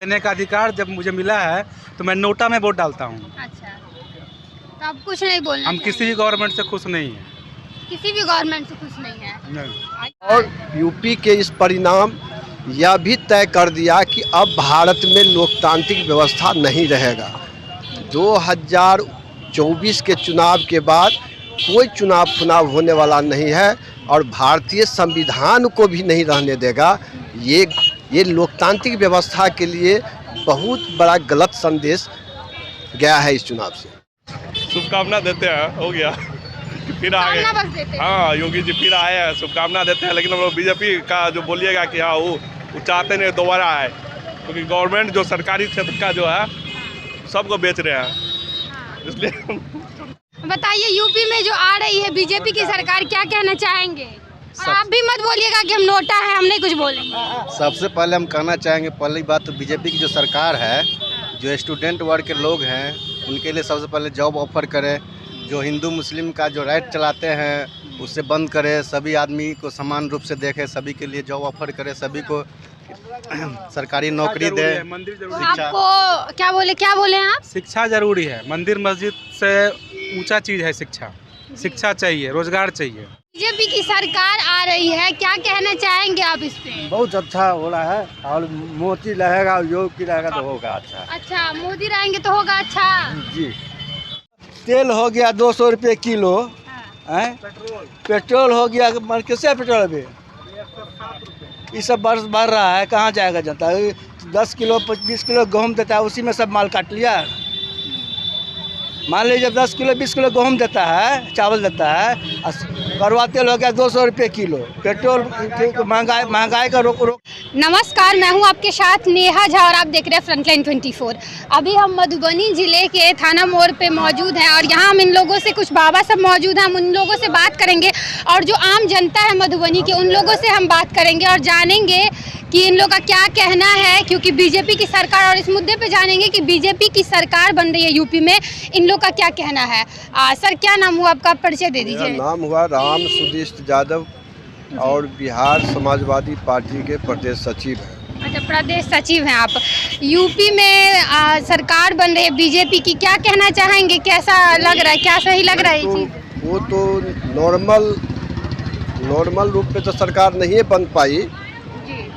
देने का अधिकार जब मुझे मिला है तो मैं नोटा में वोट डालता हूँ। अच्छा, तो आप कुछ नहीं बोलना हम किसी भी गवर्नमेंट से खुश नहीं हैं। किसी भी गवर्नमेंट से खुश नहीं है। नहीं। और यूपी के इस परिणाम यह भी तय कर दिया कि अब भारत में लोकतांत्रिक व्यवस्था नहीं रहेगा। 2024 के चुनाव के बाद कोई चुनाव होने वाला नहीं है और भारतीय संविधान को भी नहीं रहने देगा। ये लोकतांत्रिक व्यवस्था के लिए बहुत बड़ा गलत संदेश गया है इस चुनाव से। शुभकामना देते हैं, हो गया फिर आ गए। हाँ, योगी जी फिर आए हैं, शुभकामना देते हैं। लेकिन हम लोग बीजेपी का जो बोलिएगा कि हाँ वो चाहते नहीं दोबारा आए, क्योंकि गवर्नमेंट जो सरकारी क्षेत्र का जो है सबको बेच रहे हैं, इसलिए। बताइए, यूपी में जो आ रही है बीजेपी की सरकार, क्या कहना चाहेंगे? और आप भी मत बोलिएगा कि हम नोटा है, हम नहीं कुछ बोलेंगे। सबसे पहले हम कहना चाहेंगे, पहली बात तो बीजेपी की जो सरकार है, जो स्टूडेंट वर्ग के लोग हैं उनके लिए सबसे पहले जॉब ऑफर करे। जो हिंदू मुस्लिम का जो राइट चलाते हैं उससे बंद करे, सभी आदमी को समान रूप से देखे, सभी के लिए जॉब ऑफर करे, सभी को सरकारी नौकरी दे। आपको क्या बोले आप? शिक्षा जरूरी है। मंदिर मस्जिद से ऊंचा चीज है शिक्षा। शिक्षा चाहिए, रोजगार चाहिए। बीजेपी की सरकार आ रही है, क्या कहना चाहेंगे आप इस पे? बहुत अच्छा हो रहा है और मोदी रहेगा, योगी रहेगा तो होगा अच्छा। अच्छा, मोदी रहेंगे तो होगा अच्छा जी। तेल हो गया 200 रुपये किलो, पेट्रोल हो गया, कैसे पेट्रोल अभी ये सब बढ़ रहा है, कहाँ जाएगा जनता? 10 किलो 20 किलो गेहूँ देता है, उसी में सब माल काट लिया। मान लीजिए 10 किलो 20 किलो गेहूँ देता है, चावल देता है, कड़वा तेल हो गया 200 रुपये किलो, पेट्रोल महंगाई का रोक। नमस्कार, मैं हूं आपके साथ नेहा झा और आप देख रहे हैं फ्रंटलाइन 24। अभी हम मधुबनी जिले के थाना मोड़ पे मौजूद हैं और यहाँ हम इन लोगों से, कुछ बाबा सब मौजूद हैं, हम उन लोगों से बात करेंगे और जो आम जनता है मधुबनी के, उन लोगों से हम बात करेंगे और जानेंगे कि इन लोगों का क्या कहना है, क्योंकि बीजेपी की सरकार, और इस मुद्दे पे जानेंगे कि बीजेपी की सरकार बन रही है यूपी में, इन लोग का क्या कहना है। सर, क्या नाम हुआ आपका? परिचय दे दीजिए। नाम हुआ राम सुदिष्ट यादव और बिहार समाजवादी पार्टी के प्रदेश सचिव हैं। अच्छा, प्रदेश सचिव हैं आप। यूपी में सरकार बन रही है बीजेपी की, क्या कहना चाहेंगे? कैसा लग रहा है, क्या सही लग रहा है ये चीज़? वो तो नॉर्मल रूप में तो सरकार नहीं बन पाई।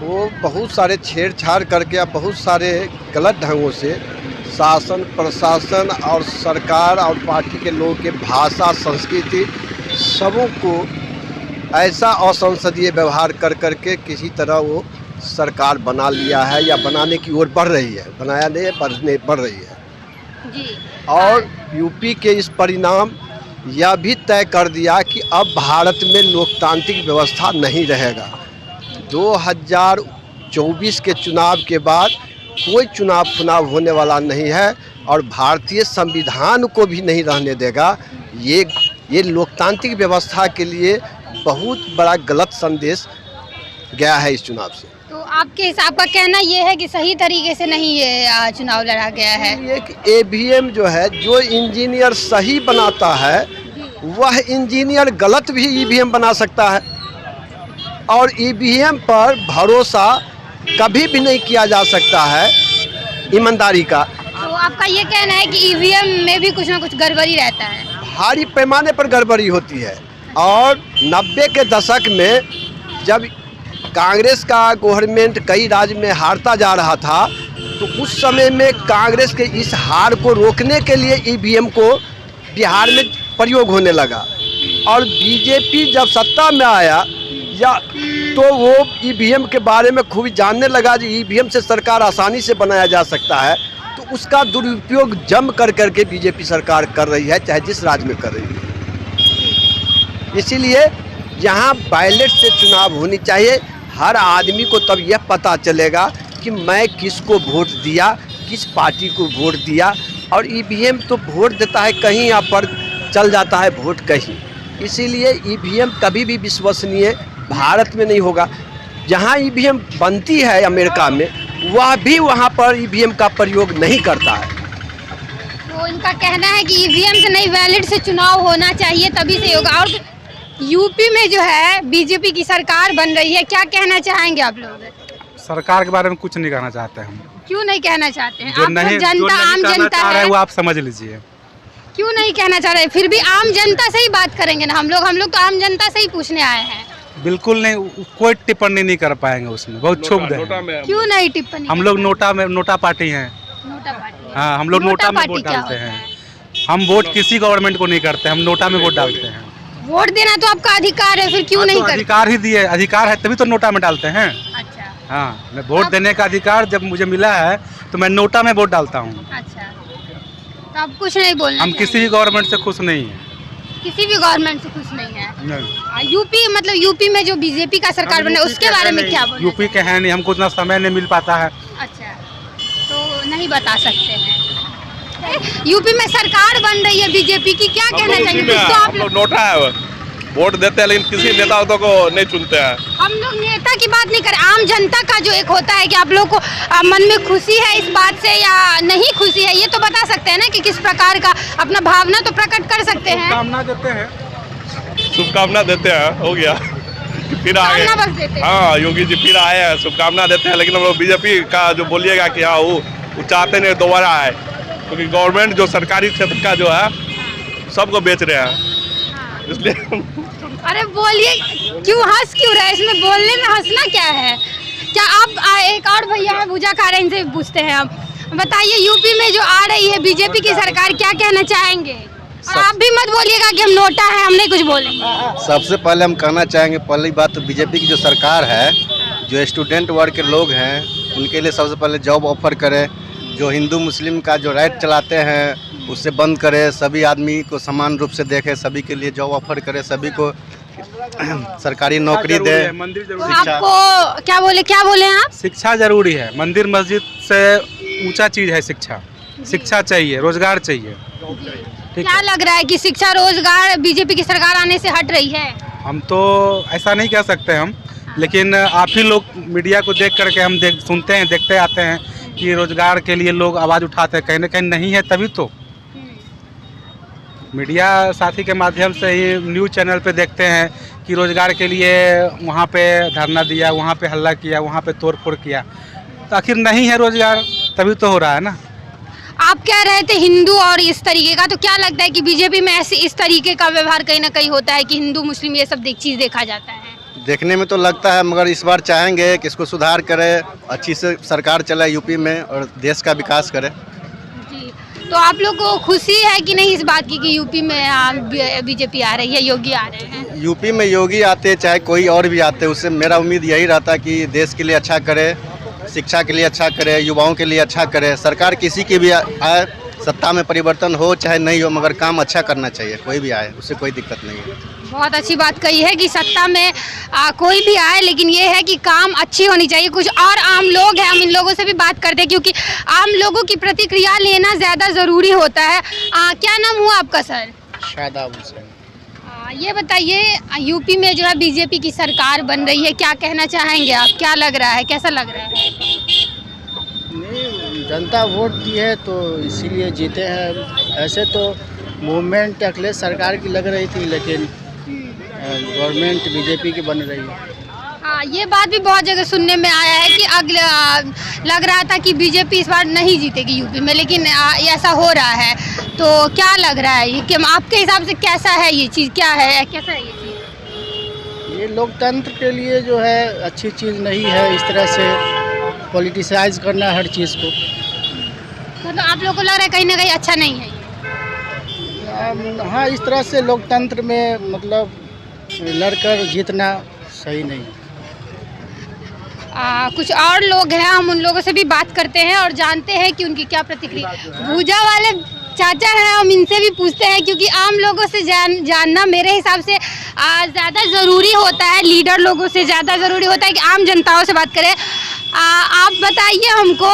वो बहुत सारे छेड़छाड़ करके या बहुत सारे गलत ढंगों से शासन प्रशासन और सरकार और पार्टी के लोगों के भाषा संस्कृति सबों को ऐसा असंसदीय व्यवहार कर करके किसी तरह वो सरकार बना लिया है या बनाने की ओर बढ़ रही है, बनाया नहीं बढ़ रही है जी। और यूपी के इस परिणाम यह भी तय कर दिया कि अब भारत में लोकतांत्रिक व्यवस्था नहीं रहेगा। 2024 के चुनाव के बाद कोई चुनाव होने वाला नहीं है और भारतीय संविधान को भी नहीं रहने देगा। ये लोकतांत्रिक व्यवस्था के लिए बहुत बड़ा गलत संदेश गया है इस चुनाव से। तो आपके हिसाब का कहना ये है कि सही तरीके से नहीं ये चुनाव लड़ा गया है? एक ईवीएम जो है, जो इंजीनियर सही बनाता है वह इंजीनियर गलत भी ईवीएम बना सकता है और ईवीएम पर भरोसा कभी भी नहीं किया जा सकता है ईमानदारी का। तो आपका ये कहना है कि ईवीएम में भी कुछ ना कुछ गड़बड़ी रहता है? भारी पैमाने पर गड़बड़ी होती है और 90 के दशक में जब कांग्रेस का गवर्नमेंट कई राज्य में हारता जा रहा था, तो उस समय में कांग्रेस के इस हार को रोकने के लिए ईवीएम को बिहार में प्रयोग होने लगा और बीजेपी जब सत्ता में आया तो वो ईवीएम के बारे में खूब जानने लगा कि ईवीएम से सरकार आसानी से बनाया जा सकता है, तो उसका दुरुपयोग जम करके बीजेपी सरकार कर रही है, चाहे जिस राज्य में कर रही है। इसीलिए यहाँ बैलेट से चुनाव होनी चाहिए। हर आदमी को तब यह पता चलेगा कि मैं किसको वोट दिया, किस पार्टी को वोट दिया। और ईवीएम तो वोट देता है कहीं, यहाँ पर चल जाता है वोट कहीं। इसीलिए ईवीएम कभी भी विश्वसनीय भारत में नहीं होगा। जहाँ ईवीएम बनती है अमेरिका में, वह भी वहाँ पर ईवीएम का प्रयोग नहीं करता है। तो इनका कहना है कि ईवीएम से नहीं, बैलेट से चुनाव होना चाहिए, तभी से होगा। और यूपी में जो है बीजेपी की सरकार बन रही है, क्या कहना चाहेंगे आप लोग? सरकार के बारे में कुछ नहीं कहना चाहते हम। क्यों नहीं कहना चाहते हैं? जो आप नहीं जनता, जो नहीं आम कहना जनता चाह रहे है, हैं वो आप समझ लीजिए। क्यों नहीं कहना चाह रहे? फिर भी आम जनता से ही बात करेंगे ना हम लोग तो आम जनता से ही पूछने आए हैं। बिल्कुल नहीं, कोई टिप्पणी नहीं कर पाएंगे उसमें, बहुत क्षुब्ध नोटा है। में क्यों नहीं टिप्पणी? हम लोग नोटा पार्टी हैं। नोटा पार्टी है। हाँ, हम लोग नोटा में पार्टी वोट क्या डालते होता हैं। है? हम वोट किसी गवर्नमेंट को नहीं करते, हम नोटा में वोट डालते हैं। वोट देना तो आपका अधिकार है, फिर क्यों हाँ, नहीं तो करते? अधिकार ही दिए, अधिकार है तभी तो नोटा में डालते हैं। अच्छा हाँ, मैं वोट देने का अधिकार जब मुझे मिला है तो मैं नोटा में वोट डालता हूँ। अच्छा, तो आप कुछ नहीं बोलना हम किसी भी गवर्नमेंट से खुश नहीं हैं। किसी भी गवर्नमेंट से खुश नहीं है। नहीं। यूपी मतलब यूपी में जो बीजेपी का सरकार बना उसके बारे में क्या बोलना यूपी के हैं नहीं, हमको उतना समय नहीं मिल पाता है। अच्छा, तो नहीं बता सकते हैं। यूपी में सरकार बन रही है बीजेपी की, क्या कहना चाहेंगे? कुछ तो आप हम लोग नोटा है, वोट देते हैं लेकिन किसी नेता को नहीं चुनते हैं। हम लोग नेता की बात नहीं कर, आम जनता का जो एक होता है कि आप लोग को मन में खुशी है इस बात से या नहीं खुशी है, ये तो बता सकते हैं ना कि किस प्रकार का अपना भावना तो प्रकट कर सकते हैं। शुभकामना देते हैं। शुभकामना देते हैं, हो गया फिर आगे। शुभकामना बस देते हैं। हाँ, योगी जी फिर आए हैं, शुभकामना देते हैं, लेकिन हम लोग बीजेपी का जो बोलिएगा कि हाँ वो चाहते नहीं दोबारा आए, क्योंकि गवर्नमेंट जो सरकारी क्षेत्र का जो है सबको बेच रहे हैं, इसलिए। अरे बोलिए, क्यों हंस क्यों रहे? इसमें बोलने में हंसना क्या है? क्या आप एक और भैया है भूजा खा रहे हैं, इनसे पूछते हैं हम। बताइए, यूपी में जो आ रही है बीजेपी की सरकार, क्या कहना चाहेंगे? और आप भी मत बोलिएगा कि हम नोटा है, हम नहीं कुछ बोलेंगे। सबसे पहले हम कहना चाहेंगे, पहली बात तो बीजेपी की जो सरकार है, जो स्टूडेंट वर्ग के लोग हैं उनके लिए सबसे पहले जॉब ऑफर करे, जो हिंदू मुस्लिम का जो राइट चलाते हैं उससे बंद करे, सभी आदमी को समान रूप से देखे, सभी के लिए जॉब ऑफर करे, सभी को सरकारी नौकरी दे। मंदिर तो जरूरी है। आपको क्या बोले हैं आप? शिक्षा जरूरी है। मंदिर मस्जिद से ऊंचा चीज है शिक्षा। शिक्षा चाहिए, रोजगार चाहिए। ठीक क्या है। लग रहा है कि शिक्षा रोजगार बीजेपी की सरकार आने से हट रही है? हम तो ऐसा नहीं कह सकते हम, लेकिन आप ही लोग मीडिया को देख करके हम सुनते हैं, देखते आते हैं कि रोजगार के लिए लोग आवाज़ उठाते हैं, कहीं ना कहीं नहीं है तभी तो। मीडिया साथी के माध्यम से ही न्यूज़ चैनल पे देखते हैं कि रोजगार के लिए वहाँ पे धरना दिया, वहाँ पे हल्ला किया, वहाँ पे तोड़फोड़ किया, तो आखिर नहीं है रोजगार तभी तो हो रहा है ना। आप कह रहे थे हिंदू और इस तरीके का, तो क्या लगता है कि बीजेपी में ऐसे इस तरीके का व्यवहार कहीं ना कहीं होता है कि हिंदू मुस्लिम ये सब चीज़ देखा जाता है? देखने में तो लगता है, मगर इस बार चाहेंगे कि इसको सुधार करे, अच्छी से सरकार चले यूपी में और देश का विकास करे। जी, तो आप लोग को खुशी है कि नहीं इस बात की कि यूपी में बीजेपी आ रही है, योगी आ रहे हैं? यूपी में योगी आते चाहे कोई और भी आते, उससे मेरा उम्मीद यही रहता कि देश के लिए अच्छा करे, शिक्षा के लिए अच्छा करे, युवाओं के लिए अच्छा करे। सरकार किसी की भी आए, सत्ता में परिवर्तन हो चाहे नहीं हो, मगर काम अच्छा करना चाहिए, कोई भी आए उससे कोई दिक्कत नहीं है। बहुत अच्छी बात कही है कि सत्ता में कोई भी आए, लेकिन ये है कि काम अच्छी होनी चाहिए। कुछ और आम लोग हैं, हम इन लोगों से भी बात करते हैं क्योंकि आम लोगों की प्रतिक्रिया लेना ज़्यादा ज़रूरी होता है। क्या नाम हुआ आपका सर? शादाब हुसैन। ये बताइए, यूपी में जो है बीजेपी की सरकार बन रही है, क्या कहना चाहेंगे आप? क्या लग रहा है, कैसा लग रहा है? नहीं, जनता वोट दी है तो इसीलिए जीते हैं। ऐसे तो मूवमेंट अखिलेश सरकार की लग रही थी, लेकिन गवर्नमेंट बीजेपी की बन रही है। हाँ, ये बात भी बहुत जगह सुनने में आया है कि लग रहा था कि बीजेपी इस बार नहीं जीतेगी यूपी में, लेकिन ऐसा हो रहा है। तो क्या लग रहा है ये कि आपके हिसाब से कैसा है ये चीज़, क्या है, कैसा है ये चीज़? ये लोकतंत्र के लिए जो है अच्छी चीज़ नहीं है, इस तरह से पॉलिटिसाइज करना हर चीज़ को। मतलब आप लोग को लग रहा है कहीं ना कहीं अच्छा नहीं है ये? हाँ, इस तरह से लोकतंत्र में मतलब लड़कर जीतना सही नहीं। कुछ और लोग हैं, हम उन लोगों से भी बात करते हैं और जानते हैं कि उनकी क्या प्रतिक्रिया। भूजा वाले चाचा हैं, हम इनसे भी पूछते हैं क्योंकि आम लोगों से जानना मेरे हिसाब से ज़्यादा ज़रूरी होता है। लीडर लोगों से ज़्यादा ज़रूरी होता है कि आम जनताओं से बात करें। आप बताइए हमको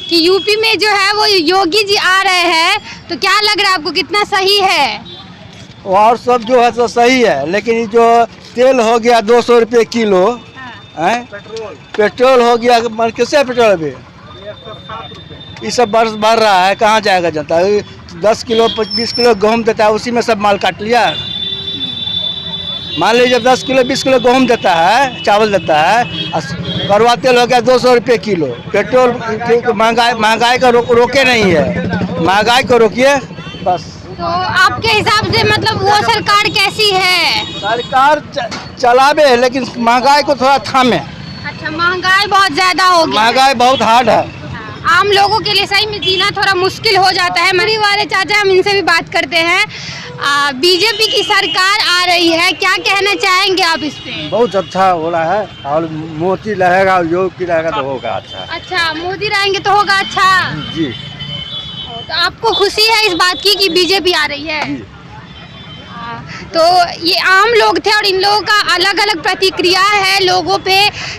कि यूपी में जो है वो योगी जी आ रहे हैं, तो क्या लग रहा है आपको, कितना सही है? और सब जो है तो सही है, लेकिन जो तेल हो गया 200 रुपये किलो, पेट्रोल हो गया, कैसे पेट्रोल भी ये सब बढ़ रहा है, कहाँ जाएगा जनता? 10 किलो 20 किलो गेहूँ देता है, उसी में सब माल काट लिया। मान लीजिए 10 किलो 20 किलो गेहूँ देता है, चावल देता है, करवा तेल हो गया 200 रुपये किलो। पेट्रोल महंगाई का रोके नहीं है, महंगाई को रोकिए बस। तो आपके हिसाब से मतलब वो सरकार कैसी है? सरकार चलावे लेकिन महंगाई को थोड़ा थामे। अच्छा, महंगाई बहुत ज्यादा हो गई, महंगाई बहुत हार्ड है, आम लोगों के लिए सही में जीना थोड़ा मुश्किल हो जाता है। मरी वाले चाचा, हम इनसे भी बात करते हैं। बीजेपी की सरकार आ रही है, क्या कहना चाहेंगे आप इस पे? बहुत अच्छा हो रहा है और मोदी रहेगा, योगी रहेगा तो होगा अच्छा। अच्छा, मोदी रहेंगे तो होगा अच्छा जी। तो आपको खुशी है इस बात की कि बीजेपी आ रही है? तो ये आम लोग थे और इन लोगों का अलग अलग प्रतिक्रिया है लोगों पे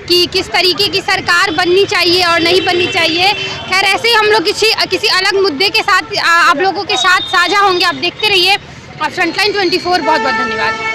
कि किस तरीके की सरकार बननी चाहिए और नहीं बननी चाहिए। खैर, ऐसे ही हम लोग किसी अलग मुद्दे के साथ आप लोगों के साथ साझा होंगे। आप देखते रहिए और फ्रंटलाइन 24। बहुत बहुत धन्यवाद।